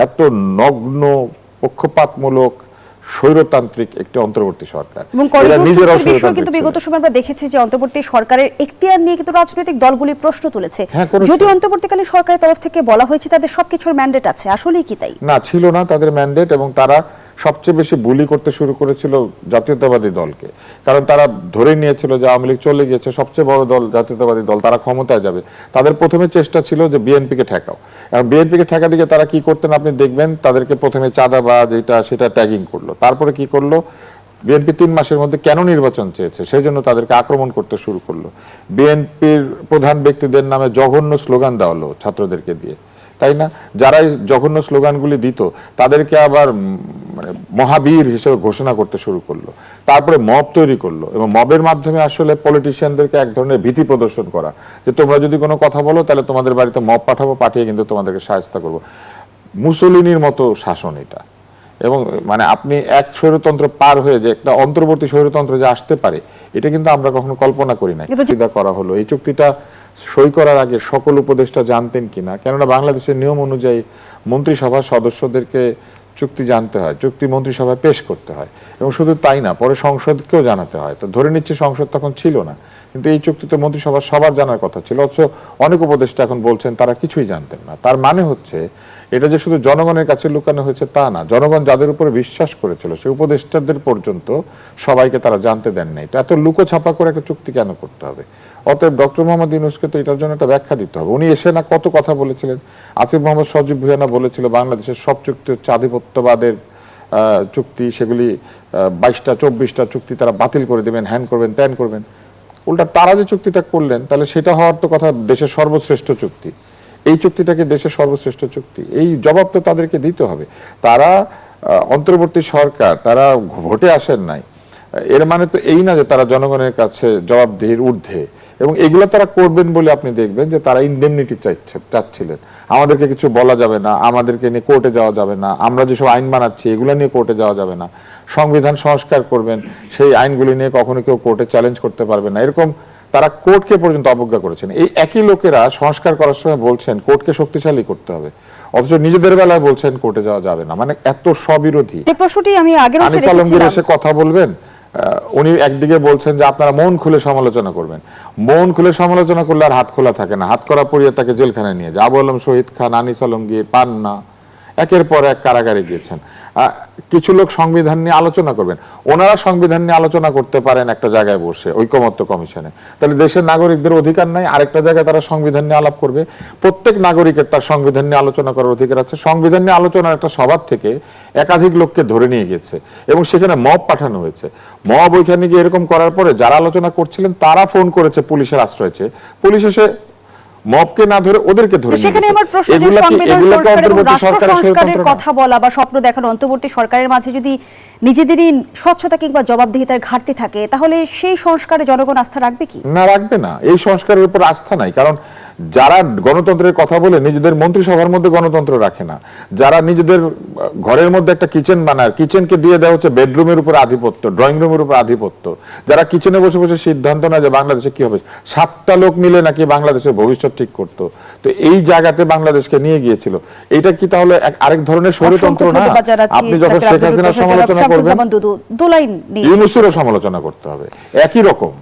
এত নগ্ন পক্ষপাতমূলক স্বৈরতান্ত্রিক একটি অন্তর্বর্তী সরকার। এরা নিজেরাও কিন্তু বিগত সময় আমরা দেখেছি যে অন্তর্বর্তী সরকারের এখতিয়ার নিয়ে কিন্তু রাজনৈতিক দলগুলি প্রশ্ন তুলেছে, যদি অন্তর্বর্তীকালীন সরকারের তরফ থেকে বলা হয়েছে তাদের সবকিছুর ম্যান্ডেট আছে, আসলেই কি তাই? না, ছিল না তাদের ম্যান্ডেট, এবং তারা সবচেয়ে বেশি বুলি করতে শুরু করেছিল জাতীয়তাবাদী দলকে, কারণ তারা ধরে নিয়েছিল যে আওয়ামী লীগ চলে গিয়েছে, সবচেয়ে বড় দল জাতীয়তাবাদী দল, তারা ক্ষমতায় যাবে। তাদের প্রথমে চেষ্টা ছিল যে বিএনপিকে ঠেকাও, এবং বিএনপিকে ঠেকা দিকে তারা কি করতেন আপনি দেখবেন, তাদেরকে প্রথমে চাঁদাবাজ এটা সেটা ট্যাগিং করলো, তারপরে কি করলো, বিএনপি 3 মাসের মধ্যে কেন নির্বাচন চেয়েছে সেই জন্য তাদেরকে আক্রমণ করতে শুরু করলো। বিএনপির প্রধান ব্যক্তিদের নামে জঘন্য স্লোগান দেওয়া হলো ছাত্রদেরকে দিয়ে, তাই না? যারা জঘন্য স্লোগানগুলি দিত তাদেরকে আবার মানে মহাবীর হিসেবে ঘোষণা করতে শুরু করলো। তারপরে মব তৈরি করলো, এবং মবের মাধ্যমে আসলে পলিটিশিয়ানদেরকে এক ধরনের ভীতি প্রদর্শন করা, যে তোমরা যদি কোনো কথা বলো তাহলে তোমাদের বাড়িতে মব পাঠাবো, পাঠিয়ে কিন্তু তোমাদেরকে শায়েস্তা করবো। মুসলিনীর মতো শাসন এটা। এবং মানে আপনি এক স্বৈরতন্ত্র পার হয়ে যে একটা অন্তর্বর্তী স্বৈরতন্ত্র যে আসতে পারে, এটা কিন্তু আমরা কখনো কল্পনা করি না। করা হলো এই চুক্তিটা সই করার আগে সকল উপদেষ্টা জানতেন কিনা, কেননা বাংলাদেশের নিয়ম অনুযায়ী মন্ত্রিসভার সদস্যদেরকে চুক্তি জানতে হয়, চুক্তি মন্ত্রিসভায় পেশ করতে হয়, এবং শুধু তাই না, পরে সংসদকেও জানাতে হয়। তো ধরে নিচ্ছে সংসদ তখন ছিল না, কিন্তু এই চুক্তিতে মন্ত্রিসভার সবার জানার কথা ছিল, অথচ অনেক উপদেষ্টা এখন বলছেন তারা কিছুই জানতেন না। তার মানে হচ্ছে এটা যে শুধু জনগণের কাছে লুকানো হয়েছে তা না, জনগণ যাদের উপরে বিশ্বাস করেছিল সেই উপদেষ্টাদের পর্যন্ত সবাইকে তারা জানতে দেন নাই। এত লুকোছাপা করে একটা চুক্তি কেন করতে হবে? অতএব ডক্টর মোহাম্মদ ইউনূসকে তো এটার জন্য একটা ব্যাখ্যা দিতে হবে। উনি এসে না কত কথা বলেছিলেন, আসিফ মোহাম্মদ সজীব ভুঁইয়া বলেছিল বাংলাদেশের সব চুক্তি হচ্ছে আধিপত্যবাদের চুক্তি, সেগুলি 22টা 24টা চুক্তি তারা বাতিল করে দেবেন, হ্যান করবেন ত্যান করবেন। উল্টা তারা যে চুক্তিটা করলেন তাহলে সেটা হওয়ার তো কথা দেশের সর্বশ্রেষ্ঠ চুক্তি, এই চুক্তিটাকে দেশের সর্বশ্রেষ্ঠ চুক্তি, এই জবাব তো তাদেরকে দিতে হবে। তারা অন্তর্বর্তী সরকার, তারা ভোটে আসেন নাই, এর মানে তো এই না যে তারা জনগণের কাছে জবাবদিহির ঊর্ধ্বে। এবং এগুলো তারা করবেন বলে আপনি দেখবেন যে তারা ইনডেমনিটি চাচ্ছিলেন, আমাদেরকে কিছু বলা যাবে না, আমাদেরকে নিয়ে কোর্টে যাওয়া যাবে না, আমরা যেসব আইন বানাচ্ছি এগুলো নিয়ে কোর্টে যাওয়া যাবে না, সংবিধান সংস্কার করবেন সেই আইনগুলি নিয়ে কখনো কেউ কোর্টে চ্যালেঞ্জ করতে পারবে না, এরকম তারা কোর্টকে পর্যন্ত অবজ্ঞা করেছেন। এই একই লোকেরা সংস্কার করার সময় বলছেন কোর্টকে শক্তিশালী করতে হবে, অথচ নিজেদের বেলায় বলছেন কোর্টে যাওয়া যাবে না। মানে এত স্ববিরোধী। আনিস আলমগীর এসে কথা বলবেন, উনি একদিকে বলছেন যে আপনারা মন খুলে সমালোচনা করবেন, মন খুলে সমালোচনা করলে আর হাত খোলা থাকে না, হাত করা পড়িয়ে তাকে জেলখানায় নিয়ে যায়। আবু আলম শহীদ খান, আনিস আলমগীর, পান্না একের পর এক কারাগারে গিয়েছেন। কিছু লোক সংবিধান নিয়ে আলোচনা করবেন, ওনারা সংবিধান নিয়ে আলোচনা করতে পারেন একটা জায়গায় বসে ঐকমত্য কমিশনে, তাহলে দেশের নাগরিকদের অধিকার নাই আরেকটা জায়গায় তারা সংবিধান নিয়ে আলাপ করবে? প্রত্যেক নাগরিকের তার সংবিধান নিয়ে আলোচনা করার অধিকার আছে। সংবিধান নিয়ে আলোচনার একটা সভা থেকে একাধিক লোককে ধরে নিয়ে গেছে এবং সেখানে মব পাঠানো হয়েছে। মব ওইখানে গিয়ে এরকম করার পরে যারা আলোচনা করছিলেন তারা ফোন করেছে পুলিশের আশ্রয় চেয়ে, পুলিশ এসে মবকে না ধরে ওদেরকে ধরে নিয়ে সেখানে আমার প্রশ্ন যে সংবিধানের কথা বলা বা স্বপ্ন দেখানো অন্তর্বর্তী সরকারের মাঝে যদি নিজেদেরই স্বচ্ছতা কিংবা জবাবদিহিতার ঘাটতি থাকে, তাহলে সেই সংস্কারে জনগণ আস্থা রাখবে কি? না, রাখবে না। এই সংস্কারের উপর আস্থা নাই, কারণ যারা গণতন্ত্রের কথা বলে নিজেদের মন্ত্রিসভার মধ্যে গণতন্ত্র রাখে না, যারা নিজেদের ঘরের মধ্যে একটা কিচেন বানায়, কিচেনকে দিয়ে দেওয়া হচ্ছে বেডরুমের উপর আধিপত্য, ড্রয়িং রুমের উপর আধিপত্য, যারা কিচেনে বসে বসে সিদ্ধান্ত নেয় যে বাংলাদেশে কি হবে, 7টা লোক মিলে নাকি বাংলাদেশের ভবিষ্যৎ ঠিক করতো, তো এই জায়গাতে বাংলাদেশকে নিয়ে গিয়েছিল। এটা কি তাহলে আরেক ধরনের স্বৈরতন্ত্র না? আপনি যখন শেখ হাসিনার সমালোচনা করবেন, ইউনূসেরও সমালোচনা করতে হবে একই রকম।